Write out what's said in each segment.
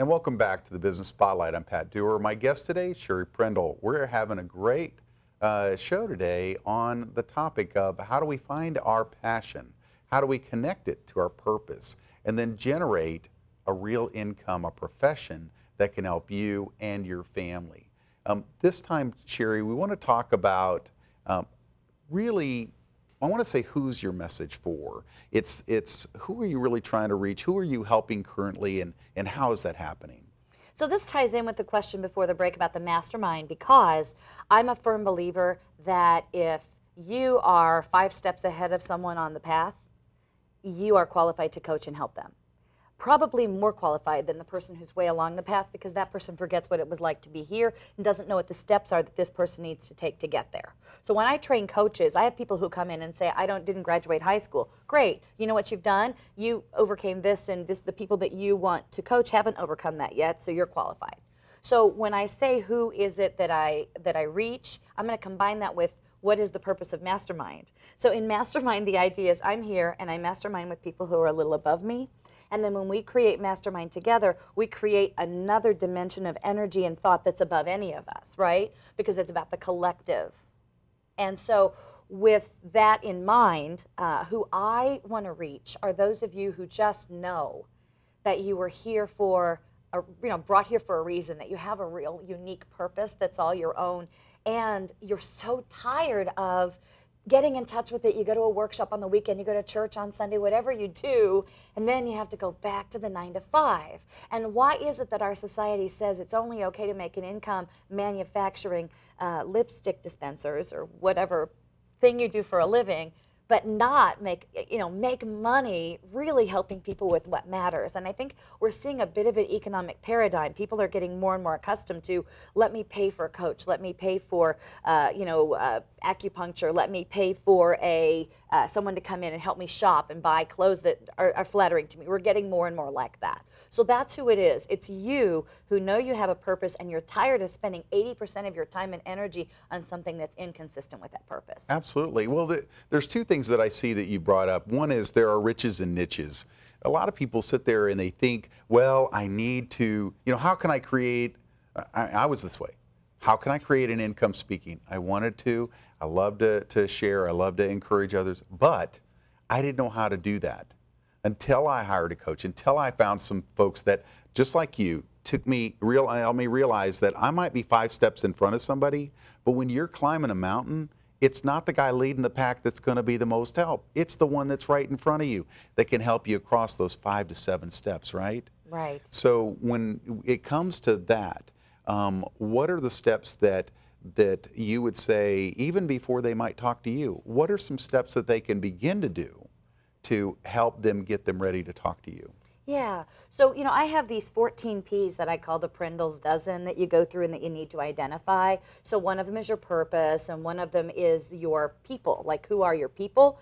And welcome back to the Business Spotlight. I'm Pat Dewar. My guest today, Sherry Prindle. We're having a great show today on the topic of how do we find our passion? How do we connect it to our purpose? And then generate a real income, a profession that can help you and your family. This time, Sherry, we want to talk about really, I want to say, who's your message for? It's who are you really trying to reach? Who are you helping currently, and how is that happening? So this ties in with the question before the break about the mastermind, because I'm a firm believer that if you are 5 steps ahead of someone on the path, you are qualified to coach and help them. Probably more qualified than the person who's way along the path, because that person forgets what it was like to be here and doesn't know what the steps are that this person needs to take to get there. So when I train coaches, I have people who come in and say, didn't graduate high school. Great. You know what you've done? You overcame this, and the people that you want to coach haven't overcome that yet, so you're qualified. So when I say who is it that I reach, I'm going to combine that with what is the purpose of mastermind. So in mastermind, the idea is I'm here and I mastermind with people who are a little above me. And then when we create mastermind together, we create another dimension of energy and thought that's above any of us, right? Because it's about the collective. And so with that in mind, who I want to reach are those of you who just know that you were here for, brought here for a reason, that you have a real unique purpose that's all your own, and you're so tired of getting in touch with it. You go to a workshop on the weekend, you go to church on Sunday, whatever you do, and then you have to go back to the 9 to 5. And why is it that our society says it's only okay to make an income manufacturing lipstick dispensers or whatever thing you do for a living, but not make money really helping people with what matters? And I think we're seeing a bit of an economic paradigm. People are getting more and more accustomed to, let me pay for a coach, let me pay for acupuncture, let me pay for someone to come in and help me shop and buy clothes that are flattering to me. We're getting more and more like that. So that's who it is. It's you who know you have a purpose and you're tired of spending 80% of your time and energy on something that's inconsistent with that purpose. Absolutely. Well, there's 2 things that I see that you brought up. One is there are riches and niches. A lot of people sit there and they think, well, I need to, how can I create, I was this way. How can I create an income speaking? I wanted to, I love to share, I love to encourage others, but I didn't know how to do that until I hired a coach, until I found some folks that, just like you, helped me realize that I might be 5 steps in front of somebody, but when you're climbing a mountain, it's not the guy leading the pack that's going to be the most help. It's the one that's right in front of you that can help you across those 5 to 7 steps, right? Right. So when it comes to that, what are the steps that you would say, even before they might talk to you, what are some steps that they can begin to do to help them get them ready to talk to you? Yeah. So, I have these 14 P's that I call the Prindle's dozen that you go through and that you need to identify. So one of them is your purpose, and one of them is your people, like who are your people?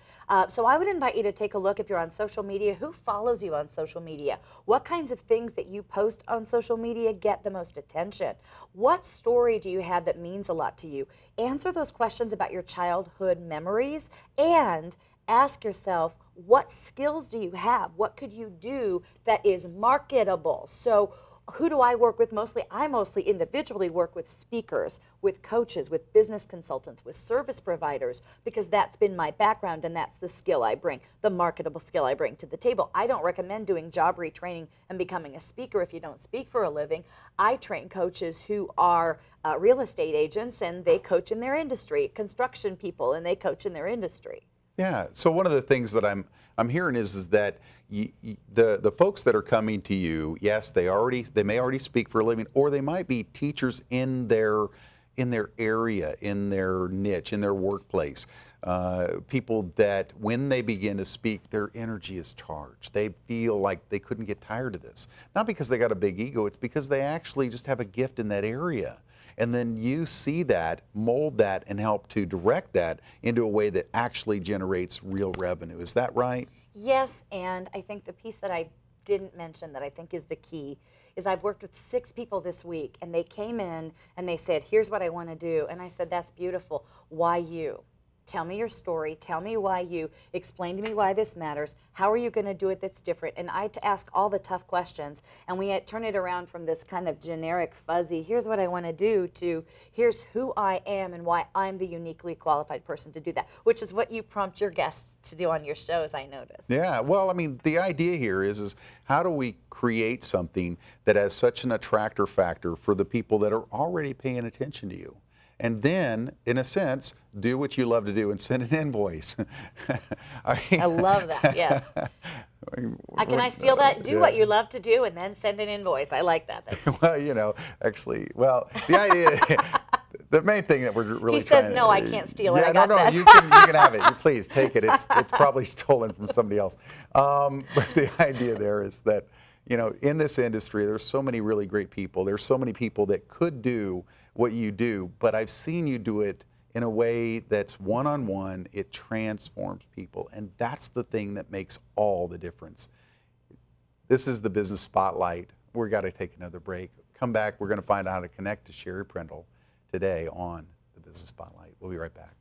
So I would invite you to take a look, if you're on social media, who follows you on social media? What kinds of things that you post on social media get the most attention? What story do you have that means a lot to you? Answer those questions about your childhood memories, and ask yourself, what skills do you have? What could you do that is marketable? So who do I work with mostly? I mostly individually work with speakers, with coaches, with business consultants, with service providers, because that's been my background and that's the skill I bring, the marketable skill I bring to the table. I don't recommend doing job retraining and becoming a speaker if you don't speak for a living. I train coaches who are real estate agents and they coach in their industry, construction people and they coach in their industry. Yeah. So one of the things that I'm hearing is that the folks that are coming to you, yes, they may already speak for a living, or they might be teachers in their area, in their niche, in their workplace. People that when they begin to speak, their energy is charged. They feel like they couldn't get tired of this. Not because they got a big ego, it's because they actually just have a gift in that area. And then you see that, mold that, and help to direct that into a way that actually generates real revenue. Is that right? Yes, and I think the piece that I didn't mention that I think is the key is I've worked with 6 people this week, and they came in and they said, here's what I want to do. And I said, that's beautiful. Why you? Tell me your story. Tell me why you, explain to me why this matters. How are you going to do it that's different? And I to ask all the tough questions. And we turn it around from this kind of generic, fuzzy, here's what I want to do, to here's who I am and why I'm the uniquely qualified person to do that, which is what you prompt your guests to do on your shows, I notice. Yeah, well, I mean, the idea here is how do we create something that has such an attractor factor for the people that are already paying attention to you? And then, in a sense, do what you love to do and send an invoice. I love that, yes. Can I steal that? Do what you love to do and then send an invoice. I like that. Well, you know, actually, well, the idea, the main thing that we're really trying to... He says, no, I can't steal it. Yeah, I got that. you can have it. You please take it. It's probably stolen from somebody else. But the idea there is that, you know, in this industry, there's so many really great people. There's so many people that could do what you do, but I've seen you do it in a way that's one-on-one. It transforms people, and that's the thing that makes all the difference. This is the Business Spotlight. We've got to take another break. Come back. We're going to find out how to connect to Sherry Prindle today on the Business Spotlight. We'll be right back.